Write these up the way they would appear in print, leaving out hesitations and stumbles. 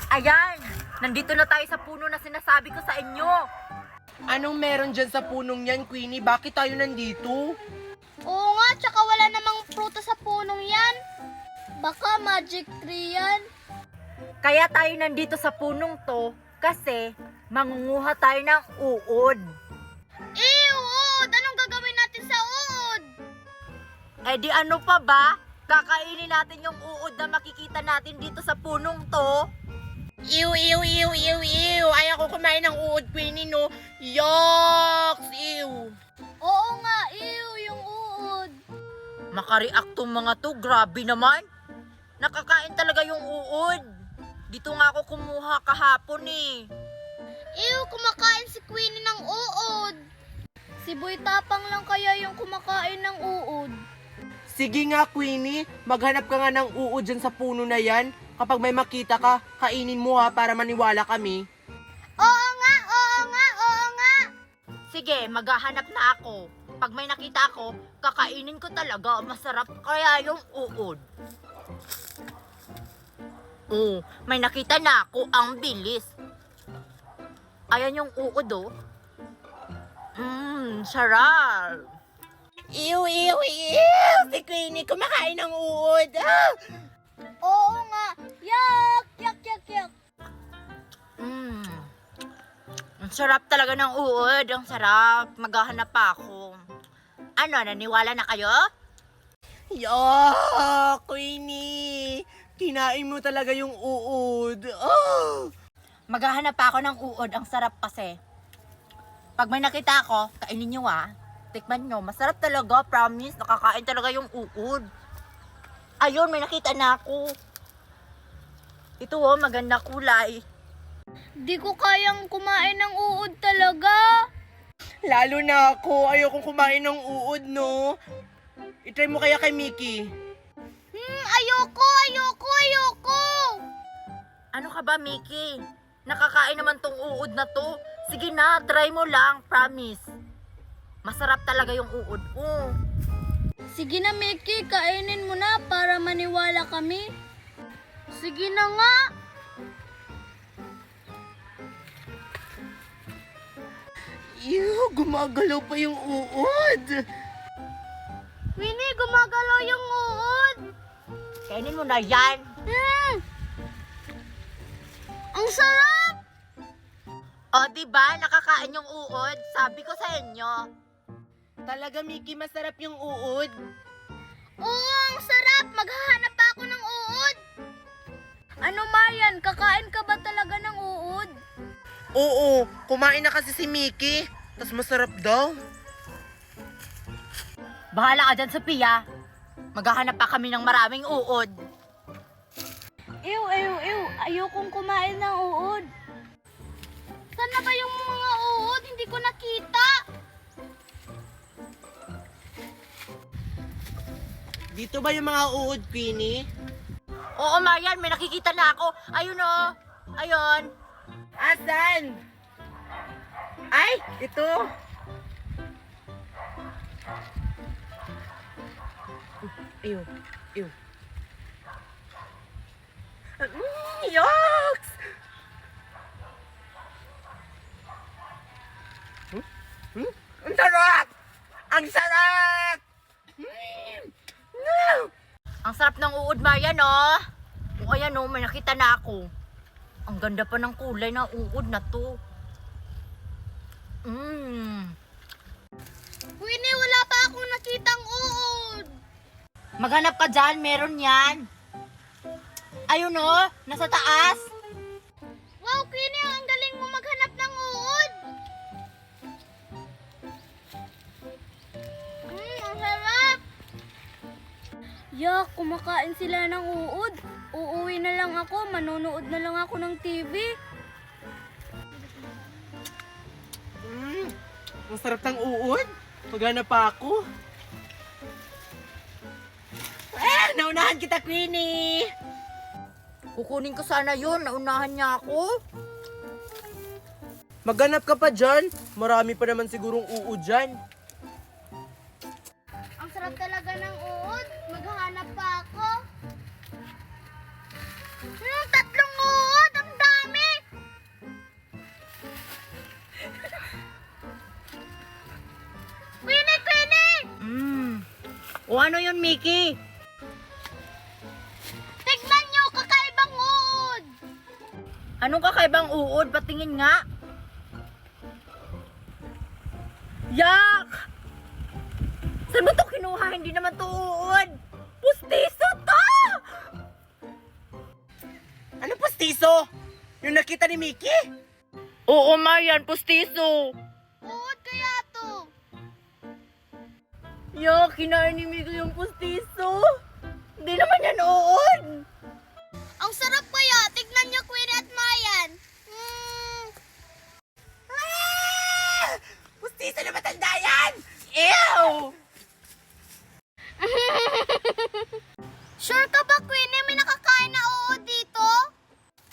Ayan! Nandito na tayo sa puno na sinasabi ko sa inyo. Anong meron dyan sa punong yan, Queenie? Bakit tayo nandito? Oo nga, tsaka wala namang prutas sa punong yan. Baka magic tree yan. Kaya tayo nandito sa punong to kasi mangunguha tayo ng uod. Uod! Anong gagawin natin sa uod? Eh di ano pa ba? Kakainin natin yung uod na makikita natin dito sa punong to. Ew! Ayaw ko kumain ng uod, Queenie, no? Yucks! Ew! Oo nga, yung uod. Makareact tong mga to, grabe naman. Nakakain talaga yung uod. Dito nga ako kumuha kahapon eh. Kumakain si Queenie ng uod. Si Boy Tapang lang kaya yung kumakain ng uod. Sige nga, Queenie. Maghanap ka nga ng uod dyan sa puno na yan. Kapag may makita ka, kainin mo ha para maniwala kami. Oo nga. Sige, maghahanap na ako. Pag may nakita ako, kakainin ko talaga. Masarap kaya yung uod. Oh, may nakita na ako. Ang bilis. Ayan yung uod oh. Sarap. Ew! Si Queenie kumakain ng uod. Ah! Oo nga. Yak. Ang sarap talaga ng uod. Ang sarap. Maghahanap pa ako. Ano, naniwala na kayo? Yuck! Queenie! Kinain mo talaga yung uod. Oh! Maghahanap pa ako ng uod. Ang sarap kasi. Pag may nakita ako, kainin nyo ah. Tikman nyo. Masarap talaga. Promise. Nakakain talaga yung uod. Ayun, may nakita na ako. Ito oh, maganda kulay. Di ko kayang kumain ng uod talaga. Lalo na ako. Ayokong kumain ng uod, no? I-try mo kaya kay Mickey. Ayoko. Ano ka ba, Mickey? Nakakain naman tong uod na to. Sige na, try mo lang. Promise. Masarap talaga yung uod. Oh. Sige na, Mickey, kainin mo na para maniwala kami. Sige na nga. Ew! Gumagalaw pa yung uod. Winnie, gumagalaw yung uod. Kainin mo na yan. Ang sarap! O, diba? Nakakain yung uod. Sabi ko sa inyo. Talaga, Mickey, masarap yung uod. Oo, ang sarap! Maghahanap pa ako ng uod. Ano, Marian? Kakain ka ba talaga ng uod? Oo, kumain na kasi si Mickey. Tas masarap daw. Bahala ka dyan, Sophia. Maghahanap pa kami ng maraming uod. Ew. Ayokong kumain ng uod. Saan na ba yung mga uod? Hindi ko nakita. Dito ba yung mga uod, Queenie? Oo, Marian, may nakikita na ako. Ayun o. Ayun. Asan? Ay, ito. Ew. Yucks! Ang sarap! Ang sarap! No! Ang sarap ng uod, Marian, oh. O, ayan, oh, may nakita na ako. Ang ganda pa ng kulay ng uod na to. Winnie, wala pa akong nakitang uod. Maghanap ka dyan, meron yan. Ayun, oh, nasa taas. Wow, Queenie, ang galing mo maghanap ng uod. Ang sarap. Yak, kumakain sila ng uod. Uuwi na lang ako, manonood na lang ako ng TV. Ang sarap ng uod. Maghanap pa ako. Naunahan kita, Queenie. Kukunin ko sana yun, naunahan niya ako. Maghanap ka pa dyan. Marami pa naman sigurong uod dyan. Ang sarap talaga ng uod. Maghahanap pa ako. 3 uod! Ang Ano yun, Mickey? Tignan nyo, kakaibang uod! Anong kakaibang uod? Patingin nga. Yak! Saan mo to kinuha? Hindi naman to uod. Pustiso to! Ano pustiso? Yung nakita ni Mickey? Oo, Marian, pustiso. Uod kaya to? Yak, kinain ni Mickey yung pustiso. Hindi naman yan uod. Ang sarap kaya, tignan nyo, Queenie at Marian. Pustiso na matanda yan! Ew! Sure ka ba, Queenie, may nakakain na uod dito?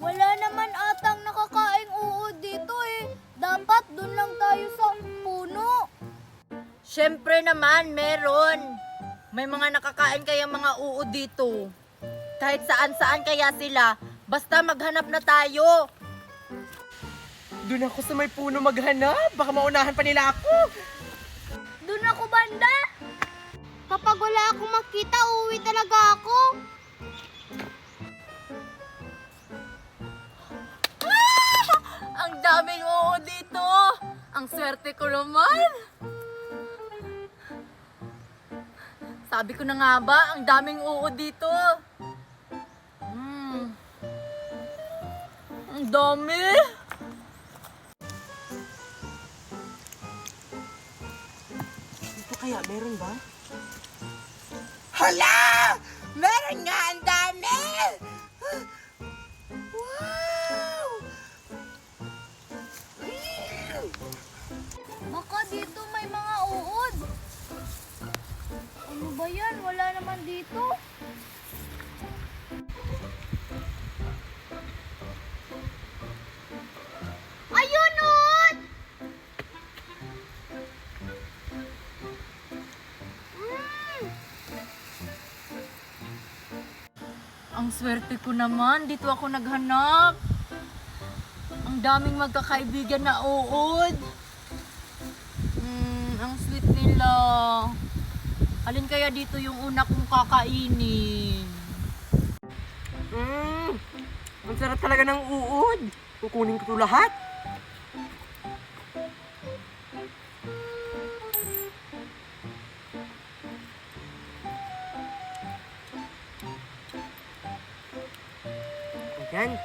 Wala naman atang nakakaing uod dito eh. Dapat dun lang tayo sa puno. Siyempre naman, meron. May mga nakakain kaya mga uod dito. Kahit saan-saan kaya sila, basta maghanap na tayo. Doon ako sa may puno maghanap. Baka maunahan pa nila ako. Dun ako banda. Kapag wala akong makita, uuwi talaga ako. Ang daming uod dito. Ang swerte ko naman. Sabi ko na nga ba, ang daming uod dito. Ang dami. Dito kaya, meron ba? Hala! Meron nga, ang dami! Wow! Baka dito may mga uod. Ano ba yan? Wala naman dito. Ayun, uod! Ang swerte ko naman. Dito ako naghanap. Ang daming magkakaibigan na uod. Ang sweet nila. Alin kaya dito yung una kong kakainin? Ang sarap talaga ng uod. Kukunin ko to lahat. Ayan.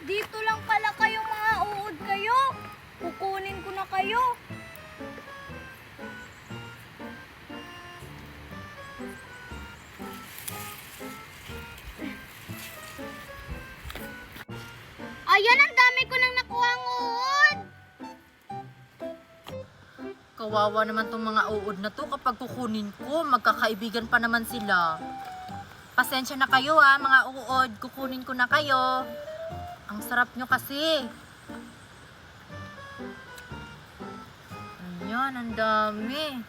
Dito lang pala kayong mga uod kayo. Kukunin ko na kayo. Ayan, ang dami ko nang nakuha ang uod. Kawawa naman tong mga uod na to. Kapag kukunin ko, magkakaibigan pa naman sila. Pasensya na kayo ha, mga uod. Kukunin ko na kayo. Ang sarap nyo kasi. Ayan, ang dami.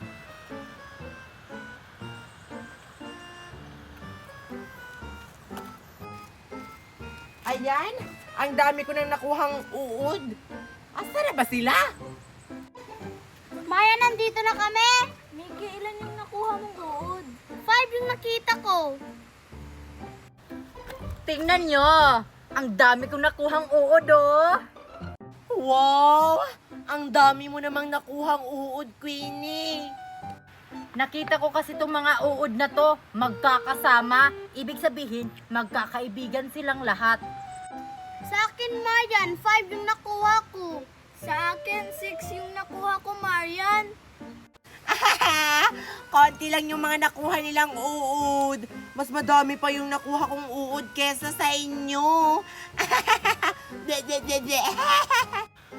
Ayan. Ang dami ko nang nakuhang uod. Asa na ba sila? Maya, nandito na kami. Miki, ilan yung nakuha mong uod? 5 yung nakita ko. Tingnan nyo. Ang dami kong nakuhang uod oh. Wow! Ang dami mo namang nakuhang uod, Queenie. Nakita ko kasi itong mga uod na to, magkakasama. Ibig sabihin, magkakaibigan silang lahat. Sa akin, Marian, 5 yung nakuha ko. Sa akin, 6 yung nakuha ko, Marian. Konti lang yung mga nakuha nilang uod. Mas madami pa yung nakuha kong uod kesa sa inyo.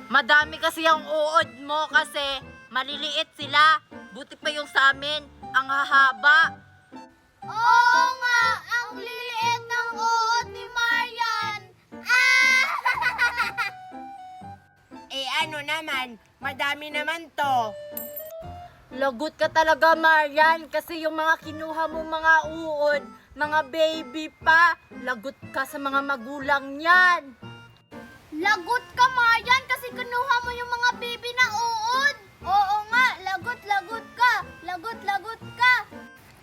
Madami kasi ang uod mo kasi maliliit sila. Buti pa yung sa amin, ang hahaba. Oo nga, ang liliit ng uod ni Marian. Ah! Ano naman, madami naman to. Lagot ka talaga, Marian, kasi yung mga kinuha mo mga uod, mga baby pa, lagot ka sa mga magulang yan. Lagot ka, Marian, kasi kinuha mo yung mga baby na uod. Oo nga, lagot-lagot ka! Lagot-lagot ka!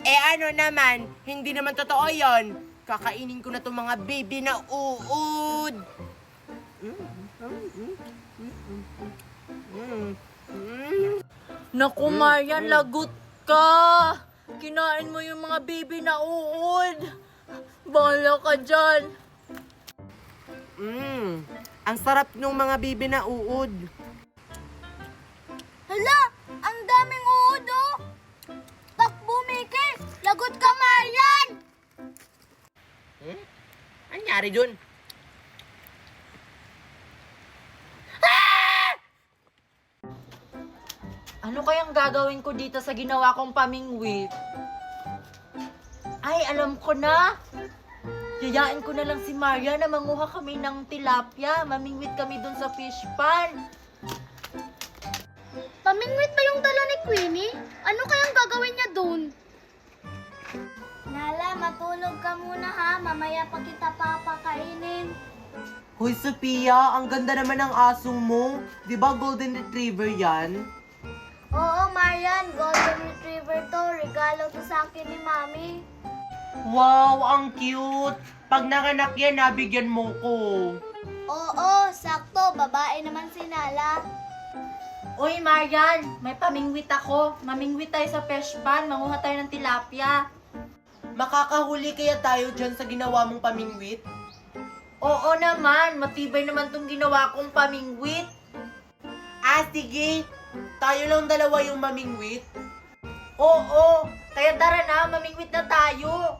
Eh ano naman, hindi naman totoo yon. Kakainin ko na itong mga baby na uod. Naku, Marian, lagot ka! Kinain mo yung mga baby na uod. Bahala ka dyan. Ang sarap ng mga baby na uod. Hala! Ang daming uod, oh! Takbo, Miki! Lagot ka, Marian! Anyari dun? Ano kayang gagawin ko dito sa ginawa kong pamingwit? Ay, alam ko na! Yayain ko na lang si Maria na manguha kami ng tilapia. Mamingwit kami dun sa fish pan. Pamingwit ba yung dala ni Queenie? Ano kayang gagawin niya doon? Nala, matulog ka muna ha. Mamaya pa kita papakainin. Hoy, Sophia, ang ganda naman ng aso mo. Di ba golden retriever yan? Oo, Marian. Golden Retriever to. Regalo to sa akin ni Mami. Wow, ang cute! Pag nanganak yan, nabigyan mo ko. Oo, sakto. Babae naman si Nala. Uy, Marian, may pamingwit ako. Mamingwit tayo sa fish pan. Manguha tayo ng tilapia. Makakahuli kaya tayo dyan sa ginawa mong pamingwit? Oo naman, matibay naman tong ginawa kong pamingwit. Sige. Tayo lang dalawa yung mamingwit. Oo, kaya tara na, mamingwit na tayo.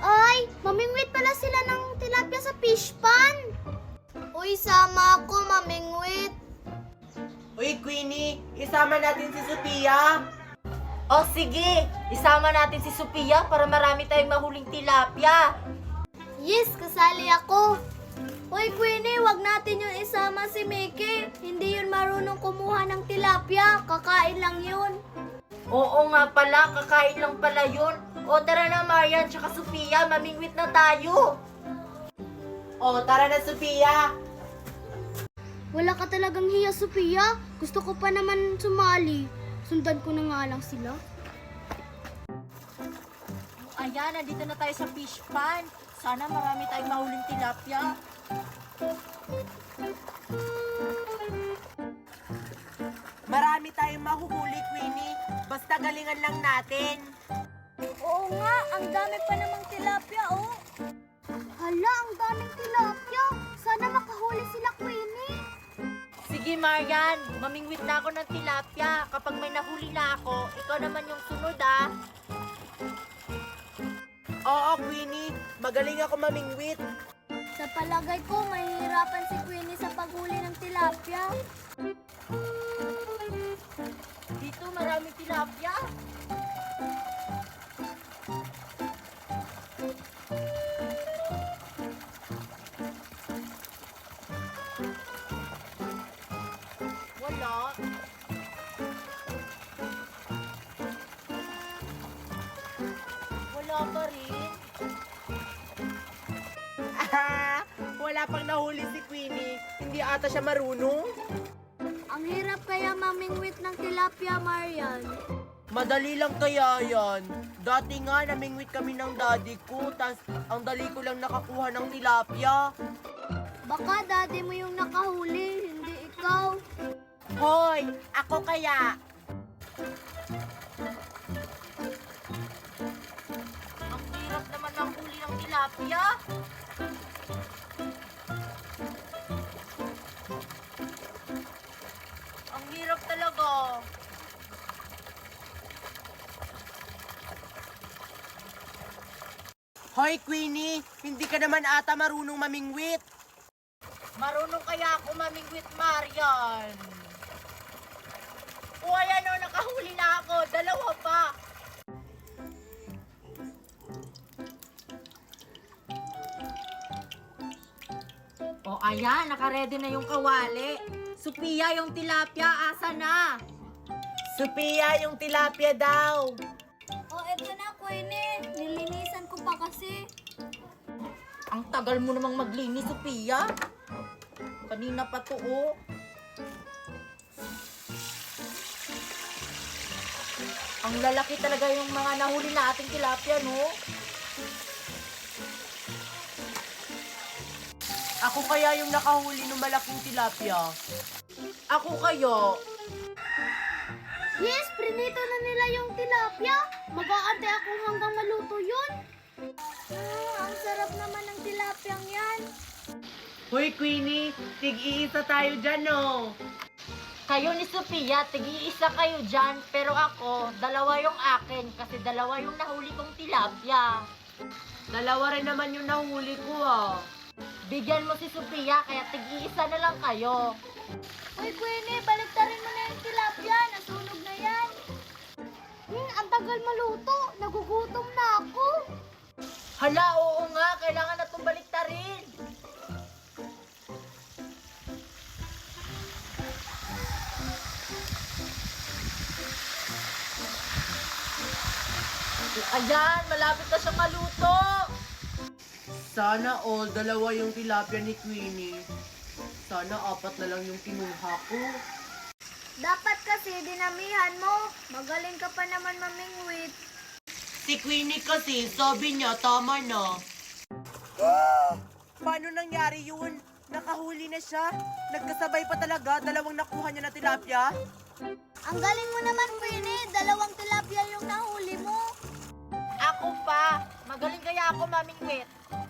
Ay, mamingwit pala sila ng tilapia sa fish pan. Uy, sama ako mamingwit. Uy, Queenie, isama natin si Sophia. O sige, isama natin si Sophia para marami tayong mahuling tilapia. Yes, kasali ako. Uy, Queenie, wag natin yun isama si Mickey. Hindi yun marunong kumuha ng tilapia. Kakain lang yun. Oo nga pala, kakain lang pala yun. O tara na, Marian, tsaka Sophia, mamingwit na tayo. O, tara na, Sophia. Wala ka talagang hiya, Sophia. Gusto ko pa naman sumali. Sundan ko na nga lang sila. Ayan, nandito na tayo sa fish pan. Sana marami tayong mahuling tilapia. Marami tayong mahuhuli, Queenie. Basta galingan lang natin. Oo nga, ang dami pa namang tilapia, oh. Hala, ang daming tilapia. Sana makahuli sila, Queenie. Sige, Marian, mamingwit na ako ng tilapia. Kapag may nahuli na ako, ikaw naman yung sunod, ah. Oo, Queenie. Magaling ako mamingwit. Sa palagay ko, mahihirapan si Queenie sa paghuli ng tilapia. Dito, maraming tilapia. Wala. Wala pa rin. Wala pang nahuli si Queenie. Hindi ata siya marunong. Ang hirap kaya mamingwit ng tilapia, Marian. Madali lang kaya yan. Dati nga, namingwit kami ng daddy ko, tas ang dali ko lang nakakuha ng tilapia. Baka daddy mo yung nakahuli, hindi ikaw. Hoy, ako kaya. Ang hirap naman ng huli ng tilapia. Ang hirap talaga. Hoy, Queenie, hindi ka naman ata marunong mamingwit. Marunong kaya ako mamingwit, Marian. O ayan o, nakahuli na ako. Dalawa pa. O ayan, nakaredy na yung kawali. Sophia, yung tilapia, asa na? Sophia, yung tilapia daw. O, eto na, Queenie. Nilinisan ko pa kasi. Ang tagal mo namang maglinis, Sophia. Kanina pa to, oh. Ang lalaki talaga yung mga nahuli na ating tilapia, no? Ako kaya yung nakahuli ng malaking tilapia. Ako kayo. Yes, prinito na nila yung tilapia. Mag-aantay ako hanggang maluto yun. Ang sarap naman ng tilapiyang yan. Hoy, Queenie, tig-iisa tayo dyan, no? Kayo ni Sophia, tig-iisa kayo dyan, pero ako, dalawa yung akin kasi dalawa yung nahuli kong tilapia. Dalawa rin naman yung nahuli ko, ah. Bigyan mo si Sophia, kaya tig-iisa na lang kayo. Uy, Queenie, baliktarin mo na yung tilapia. Nasunog na yan. Ang tagal maluto. Nagugutom na ako. Hala, oo nga, kailangan na itong baliktarin. Ayan, malapit na siyang maluto. Sana all, dalawa yung tilapia ni Queenie. Sana 4 na lang yung kinuha ko. Dapat kasi dinamihan mo. Magaling ka pa naman mamingwit. Si Queenie kasi, sabi niya, tama na. Paano nangyari yun? Nakahuli na siya? Nagkasabay pa talaga, dalawang nakuha niya na tilapia? Ang galing mo naman, Queenie. 2 tilapia yung nahuli mo. Ako pa. Magaling kaya ako mamingwit.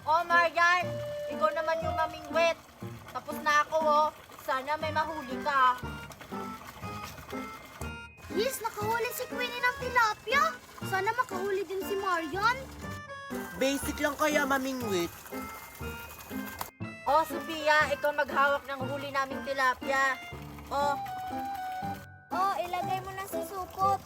Oh, Marian, ikaw naman yung mamingwit. Tapos na ako, oh. Sana may mahuli ka. Yes, nakahuli si Queenie ng tilapia. Sana makahuli din si Marian. Basic lang kaya mamingwit. Oh, Sophia, ikaw maghawak ng huli naming tilapia. Oh, Oh, ilagay mo na sa supot.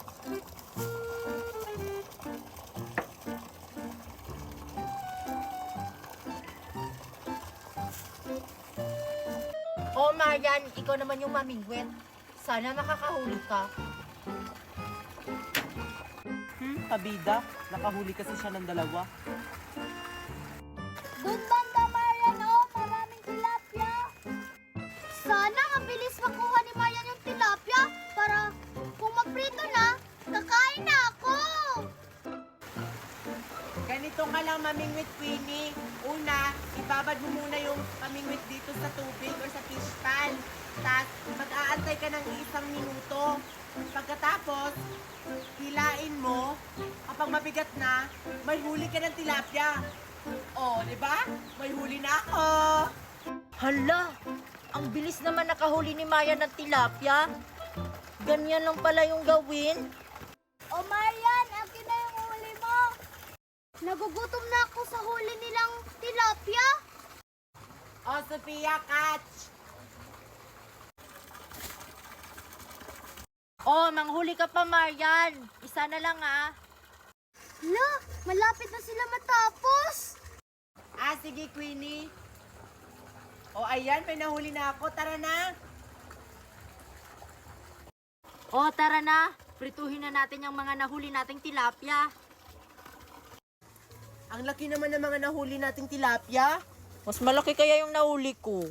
oh, Marian, ikaw naman yung mamingwit. Sana makakahuli ka. Pabida, nakahuli kasi siya ng dalawa. Doon banda, Marian. Oh, maraming tilapia. Sana mabilis makuha ni Marian yung tilapia para kung magprito na, kakain na ako. Ganito ka lang mamingwit, Queenie. Una, ibabad mo muna yung mamingwit dito sa tubig or sa fish pan. Tapos, mag-aantay ka ng 1 minuto. Pagkatapos, hilain mo. Kapag mabigat na, may huli ka ng tilapia. Oh, di ba? May huli na ako. Hala, ang bilis naman nakahuli ni Maya ng tilapia. Ganyan lang pala yung gawin. Oh, Marian, akin na yung huli mo. Nagugutom na ako sa huli nilang tilapia. Oh, Sophia, catch. Oh, manghuli ka pa, Marian. Isa na lang, ah. La, malapit na sila matapos. Ah, sige, Queenie. Oh, ayan, may nahuli na ako. Tara na. Oh, tara na. Prituhin na natin yung mga nahuli nating tilapia. Ang laki naman ng mga nahuli nating tilapia. Mas malaki kaya yung nahuli ko.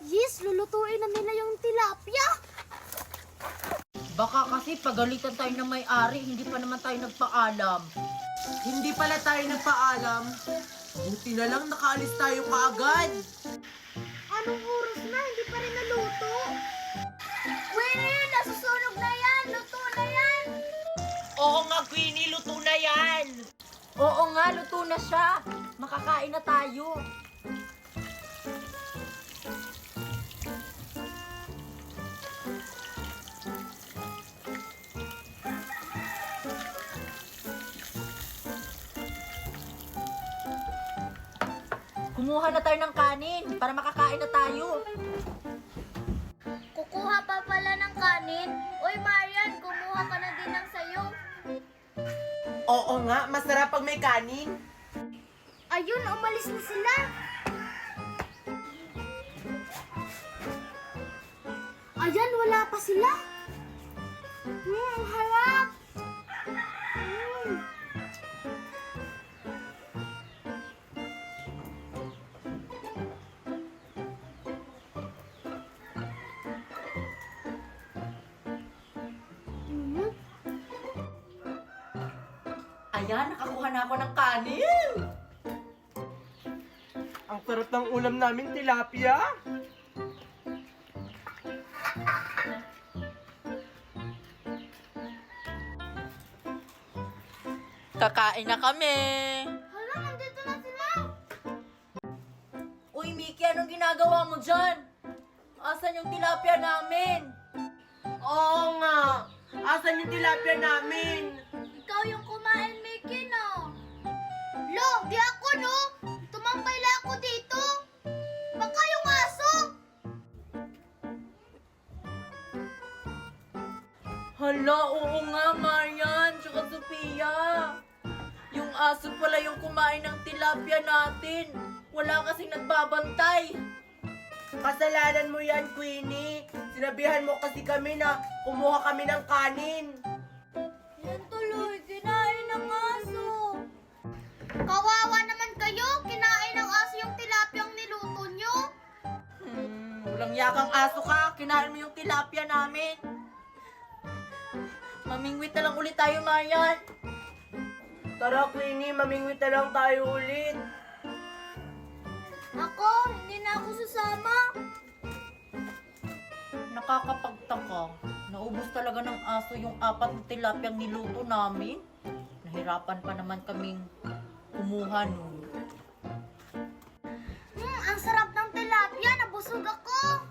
Yes, lulutuin na nila yung tilapia. Baka kasi pagalitan tayo ng may-ari, hindi pa naman tayo nagpaalam. Hindi pala tayo nagpaalam. Buti na lang nakaalis tayo kaagad. Anong oras na? Hindi pa rin naluto. Winnie, nasusunog na yan. Luto na yan. Oo nga, Queenie, luto na yan. Oo nga, luto na siya. Makakain na tayo. Kumuha na tayo ng kanin para makakain na tayo. Kukuha pa pala ng kanin. Uy, Marian, kumuha ka na din ng sayo. Oo nga, masarap pag may kanin. Ayun, umalis na sila. Ayan, wala pa sila. Ang harap. Ayan, nakakuha na ako ng kanin. Ang sarap ng ulam namin, tilapia. Kakain na kami. Hala, nandito na sila. Uy, Mickey, anong ginagawa mo dyan? Asan yung tilapia namin? Oo nga. Asan yung tilapia namin? Ikaw yung kumain, Mickey, no? Lo, di ako, no? Tumambay lang ako dito. Baka yung aso. Hala, oo nga, Marian, tsaka Sophia. Yung aso pala yung kumain ng tilapia natin. Wala kasing nagbabantay. Kasalanan mo yan, Queenie. Sinabihan mo kasi kami na kumuha kami ng kanin. Yan tuloy, kinain ng aso. Kawawa naman kayo, kinain ng aso yung tilapiyang niluto nyo. Walang yakang aso ka. Kinain mo yung tilapia namin. Mamingwit na lang ulit tayo, Marian. Tara, Queenie, mamingwit na lang tayo ulit. Ako, hindi na ako susama. Nakakapagtaka. Naubos talaga ng aso yung 4 na tilapyang niluto namin. Nahirapan pa naman kaming kumuha nun. Ang sarap ng tilapia, nabusog ako.